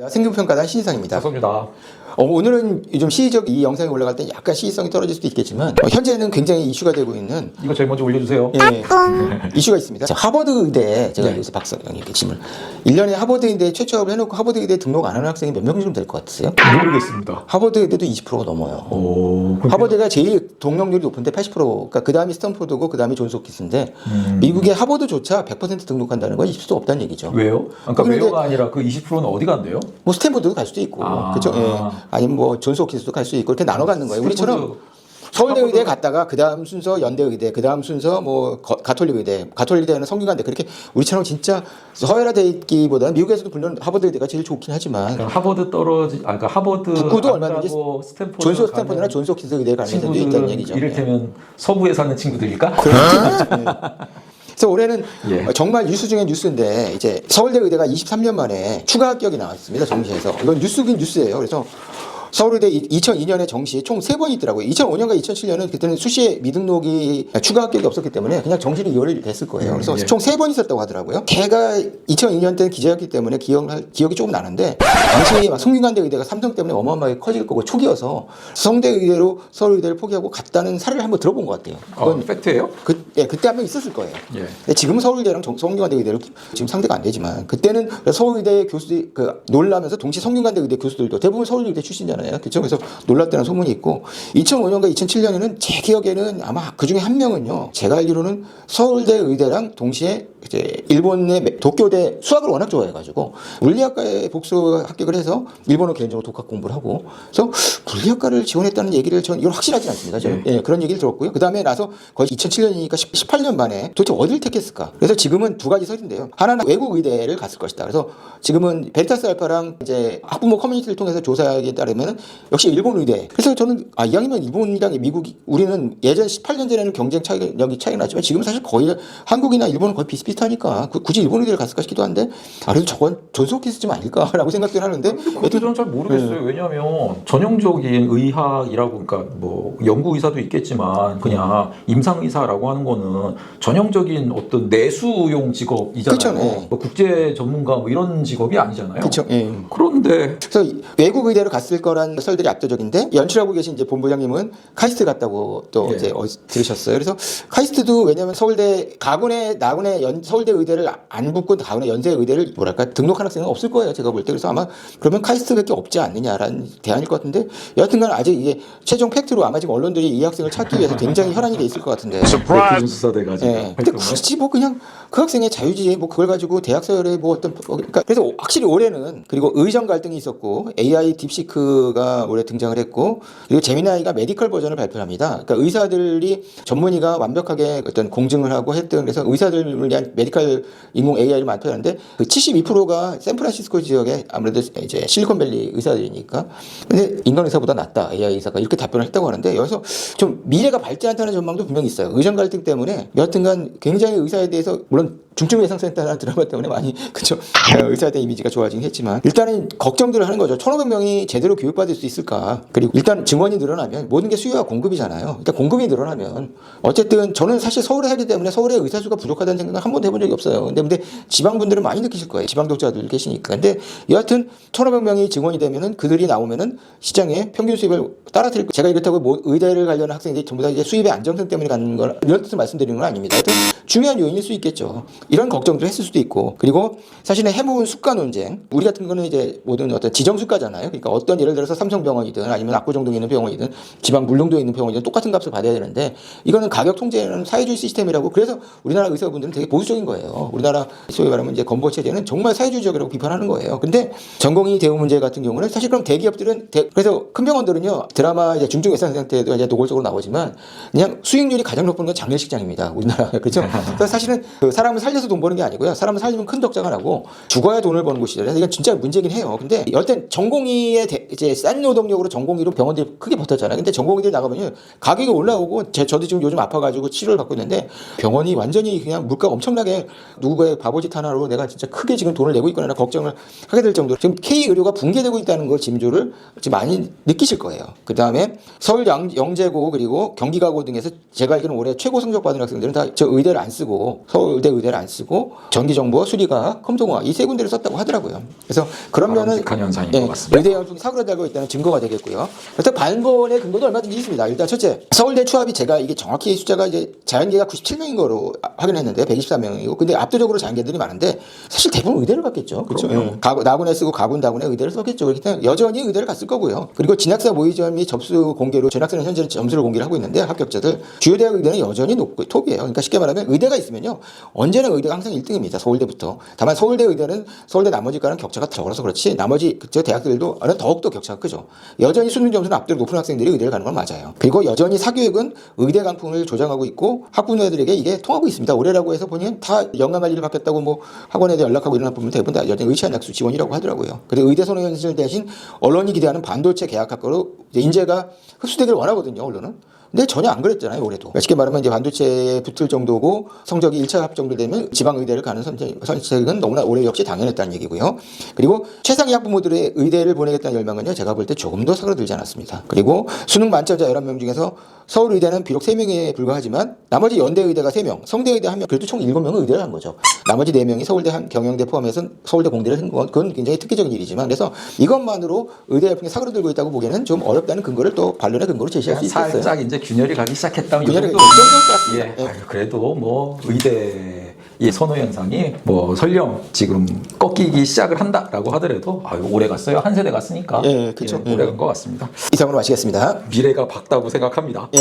생존평가단 신희상입니다. 반갑습니다. 오늘은 요즘 시의적 이 영상이 올라갈 때 약간 시의성이 떨어질 수도 있겠지만 현재는 굉장히 이슈가 되고 있는 이거 제일 먼저 올려주세요. 이슈가 있습니다. 자, 하버드 의대에 제가 여기서 박사님께 질문. 1년에 하버드 의대에 최초업을 해놓고 하버드 의대에 등록 안 하는 학생이 몇 명 정도 될 것 같으세요? 모르겠습니다. 하버드 의대도 20%가 넘어요. 오, 하버드가 제일 동력률이 높은데 80%, 그 다음이 스탠포드고 그 다음이 존스홉킨스인데 미국의 하버드조차 100% 등록한다는 건 있을 수 없다는 얘기죠. 왜요? 그러니까 왜요가 아니라 그 20%는 어디 간대요? 뭐 스탠포드도 갈 수도 있고, 그렇죠. 예. 아니면 뭐 존스홉킨스도 갈 수 있고 이렇게 나눠 갖는 거예요. 우리처럼 서울대 의대에 갔다가 그 다음 순서 연대 의대, 그 다음 순서 뭐 가톨릭 의대, 가톨릭 의대는 성균관대 그렇게 우리처럼 진짜 서열화돼 있기보다는 미국에서도 물론 하버드 의대가 제일 좋긴 하지만 그러니까 하버드 그러니까 하버드 북구도 얼마든지 스탠포드 존스 스탠포드나 존스 홉킨스 의대에 가는 애들도 있다는 얘기죠. 이를테면 서부에 사는 친구들일까? 그래서 올해는 예. 정말 뉴스 중에 뉴스인데 이제 서울대 의대가 23년 만에 추가 합격이 나왔습니다. 정시에서. 이건 뉴스긴 뉴스예요. 그래서 서울의대 2002년에 정시 총 3번 있더라고요. 2005년과 2007년은 그때는 수시에 미등록이 추가 합격이 없었기 때문에 그냥 정시로 이월이 됐을 거예요. 그래서 예. 총 3번 있었다고 하더라고요. 걔가 2002년 때는 기자였기 때문에 기억이 조금 나는데 당시 막 성균관대 의대가 삼성 때문에 어마어마하게 커질 거고 초기여서 성대 의대로 서울의대를 포기하고 갔다는 사례를 한번 들어본 것 같아요. 그건 팩트예요? 그때 한 명 있었을 거예요. 예. 근데 지금 서울대랑 성균관대 의대를 지금 상대가 안 되지만 그때는 서울의대 교수들이 놀라면서 동시에 성균관대 의대 교수들도 대부분 서울의대 출신이잖아요. 그렇죠? 그래서 놀랐다는 소문이 있고 2005년과 2007년에는 제 기억에는 아마 그 중에 한 명은요. 제가 알기로는 서울대 의대랑 동시에 이제 일본의 도쿄대 수학을 워낙 좋아해가지고 물리학과에 복수 합격을 해서 일본어 개인적으로 독학 공부를 하고 그래서 물리학과를 지원했다는 얘기를 전 이건 확실하지 않습니다. 저는 예, 그런 얘기를 들었고요. 그 다음에 나서 거의 2007년이니까 18년 만에 도대체 어디를 택했을까? 그래서 지금은 두 가지 설인데요. 하나는 외국 의대를 갔을 것이다. 그래서 지금은 베리타스 알파랑 이제 학부모 커뮤니티를 통해서 조사에 따르면 역시 일본 의대. 그래서 저는 이왕이면 일본이랑 미국이 우리는 예전 18년 전에는 경쟁 차이가 났지만 지금 사실 거의 한국이나 일본은 거의 비슷비슷하니까 굳이 일본 의대를 갔을까 싶기도 한데 그래도 저건 존스홉킨스 좀 아닐까라고 생각도 하는데 그것도 저는 잘 모르겠어요. 왜냐하면 전형적인 의학이라고 그러니까 뭐 연구 의사도 있겠지만 그냥 임상 의사라고 하는 거는 전형적인 어떤 내수용 직업이잖아요. 그쵸, 네. 뭐 국제 전문가 뭐 이런 직업이 아니잖아요. 그렇죠. 예. 그런데 그래서 외국 의대로 갔을 거란 설들이 압도적인데 연출하고 계신 이제 본부장님은 카이스트 갔다고 또 예. 이제 들으셨어요. 그래서 카이스트도 왜냐하면 서울대 가군에 서울대 의대를 안 붙고 가군의 연세 의대를 뭐랄까 등록한 학생은 없을 거예요. 제가 볼 때. 그래서 아마 그러면 카이스트밖에 없지 않느냐라는 대안일 것 같은데 여하튼간 아직 이게 최종 팩트로 아마 지금 언론들이 이 학생을 찾기 위해서 굉장히 혈안이 돼 있을 것 같은데. 수사돼가지고. 예. 근데 굳이 뭐 그냥 그 학생의 자유지 뭐 그걸 가지고 대학 서열에 뭐 어떤 그러니까 그래서 확실히 올해는 그리고 의정 갈등이 있었고 AI 딥시크가 올해 등장을 했고 그리고 제미나이가 메디컬 버전을 발표합니다. 그러니까 의사들이 전문의가 완벽하게 어떤 공증을 하고 했던 그래서 의사들을 위한 메디컬 인공 AI를 발표하는데 그 72%가 샌프란시스코 지역에 아무래도 이제 실리콘밸리 의사들이니까 근데 인간 의사보다 낫다 AI 의사가 이렇게 답변을 했다고 하는데 여기서 좀 미래가 밝지 않다는 전망도 분명히 있어요. 의정 갈등 때문에 여하튼간 굉장히 의사에 대해서 물론 중증 예상센터라는 드라마 때문에 많이 그쵸 의사에 대한 이미지가 좋아지긴 했지만 일단은 걱정들을 하는 거죠. 1,500명이 제대로 교육받을 수 있을까? 그리고 일단 증원이 늘어나면 모든 게 수요와 공급이잖아요. 일단 공급이 늘어나면 어쨌든 저는 사실 서울에 살기 때문에 서울에 의사 수가 부족하다는 생각은 한 번도 해본 적이 없어요. 근데 지방 분들은 많이 느끼실 거예요. 지방 독자들 계시니까. 근데 여하튼 1,500명이 증원이 되면은 그들이 나오면은 시장에 평균 수입을 따라드릴 거. 제가 이렇다고 뭐 의대를 가려는 학생들이 전부 다 이제 수입의 안정성 때문에 가는 걸 이런 뜻을 말씀드리는 건 아닙니다. 하여튼 중요한 요인일 수 있겠죠. 이런 걱정도 했을 수도 있고 그리고 사실은 해묵은 수가 논쟁 우리 같은 거는 이제 모든 어떤 지정 수가잖아요. 그러니까 어떤 예를 들어서 삼성병원이든 아니면 압구정동에 있는 병원이든 지방 물릉도에 있는 병원이든 똑같은 값을 받아야 되는데 이거는 가격 통제는 사회주의 시스템이라고 그래서 우리나라 의사분들은 되게 보수적인 거예요. 우리나라 소위 말하면 이제 건보 체제는 정말 사회주의적이라고 비판하는 거예요. 근데 전공의 대우 문제 같은 경우는 사실 그럼 대기업들은 그래서 큰 병원들은요 드라마 이제 중증 예산 상태도 이제 노골적으로 나오지만 그냥 수익률이 가장 높은 건 장례식장입니다. 우리나라 그렇죠. 그래서 사실은 그 사람을 살려서 돈 버는 게 아니고요. 사람을 살리면 큰 적자가 나고 죽어야 돈을 버는 곳이잖아요. 이건 진짜 문제긴 해요. 근데 여튼 전공의의 이제 싼 노동력으로 전공의로 병원들이 크게 버텼잖아요. 근데 전공의들이 나가면요 가격이 올라오고 저도 지금 요즘 아파가지고 치료를 받고 있는데 병원이 완전히 그냥 물가가 엄청 엄청나게 누구의 바보짓 하나로 내가 진짜 크게 지금 돈을 내고 있거나 걱정을 하게 될 정도로 지금 K 의료가 붕괴되고 있다는 걸 징조를 지금 많이 느끼실 거예요. 그 다음에 서울 영재고 그리고 경기가고 등에서 제가 알기로는 올해 최고 성적 받은 학생들은 다 저 의대를 안 쓰고 서울대 의대를 안 쓰고 전기정보와 수리과학, 컴동화 이 세 군데를 썼다고 하더라고요. 그래서 그러면은 바람직한 현상인 것 같습니다. 의대 연풍이 사그라들고 있다는 증거가 되겠고요. 그래서 반번의 근거도 얼마든지 있습니다. 일단 첫째, 서울대 추합이 제가 이게 정확히 숫자가 이제 자연계가 97명인 거로 확인했는데 124명이고, 근데 압도적으로 자연계들이 많은데 사실 대부분 의대를 갔겠죠. 그렇죠. 나군에 쓰고 가군, 다군에 의대를 썼겠죠. 그렇기 때문에 여전히 의대를 갔을 거고요. 그리고 진학사 모의점 및 접수 공개로 전학생은 현재 점수를 공개를 하고 있는데 합격자들 주요 대학 의대는 여전히 높고 톱이에요. 그러니까 쉽게 말하면 의대가 있으면요, 언제나 의대가 항상 1등입니다. 서울대부터. 다만 서울대 의대는 서울대 나머지과는 격차가 적어서 그렇지 나머지 저 대학들도 더욱더 격차가 크죠. 여전히 수능 점수는 압도로 높은 학생들이 의대를 가는 건 맞아요. 그리고 여전히 사교육은 의대 강풍을 조장하고 있고 학부모들에게 이게 통하고 있습니다. 올해라고 해서 보면 다 연강관리를 받겠다고 뭐 학원에 연락하고 이런 학부모는 대부분 다 여전히 의시한 약수 지원이라고 하더라고요. 그리고 의대 선호 현실 대신 언론이 기대하는 반도체 계약학과로 이제 인재가 흡수되기를 원하거든요, 언론은. 근데 전혀 안 그랬잖아요, 올해도. 쉽게 말하면 이제 반도체에 붙을 정도고 성적이 1차 합정도 되면 지방의대를 가는 선택은 너무나 올해 역시 당연했다는 얘기고요. 그리고 최상위 학부모들의 의대를 보내겠다는 열망은요, 제가 볼 때 조금 더 사그라들지 않았습니다. 그리고 수능 만점자 11명 중에서 서울의대는 비록 3명에 불과하지만 나머지 연대의대가 3명, 성대의대 1명, 그래도 총 7명은 의대를 한 거죠. 나머지 4명이 서울대, 경영대 포함해서 서울대 공대를 한 건 그건 굉장히 특기적인 일이지만, 그래서 이것만으로 의대 열풍이 사그라들고 있다고 보기에는 좀 어렵다는 근거를 또 반론의 근거로 제시할 수 있겠어요. 살짝 이제 균열이 가기 시작했다면 이 균열이 정도. 이 정도일 것 같습니다. 예. 아유, 그래도 뭐 의대의 선호 현상이 뭐 설령 지금 꺾이기 시작을 한다라고 하더라도 아유, 오래 갔어요. 한 세대 갔으니까. 예, 그렇죠. 오래 간 것 같습니다. 이상으로 마치겠습니다. 미래가 밝다고 생각합니다. 예.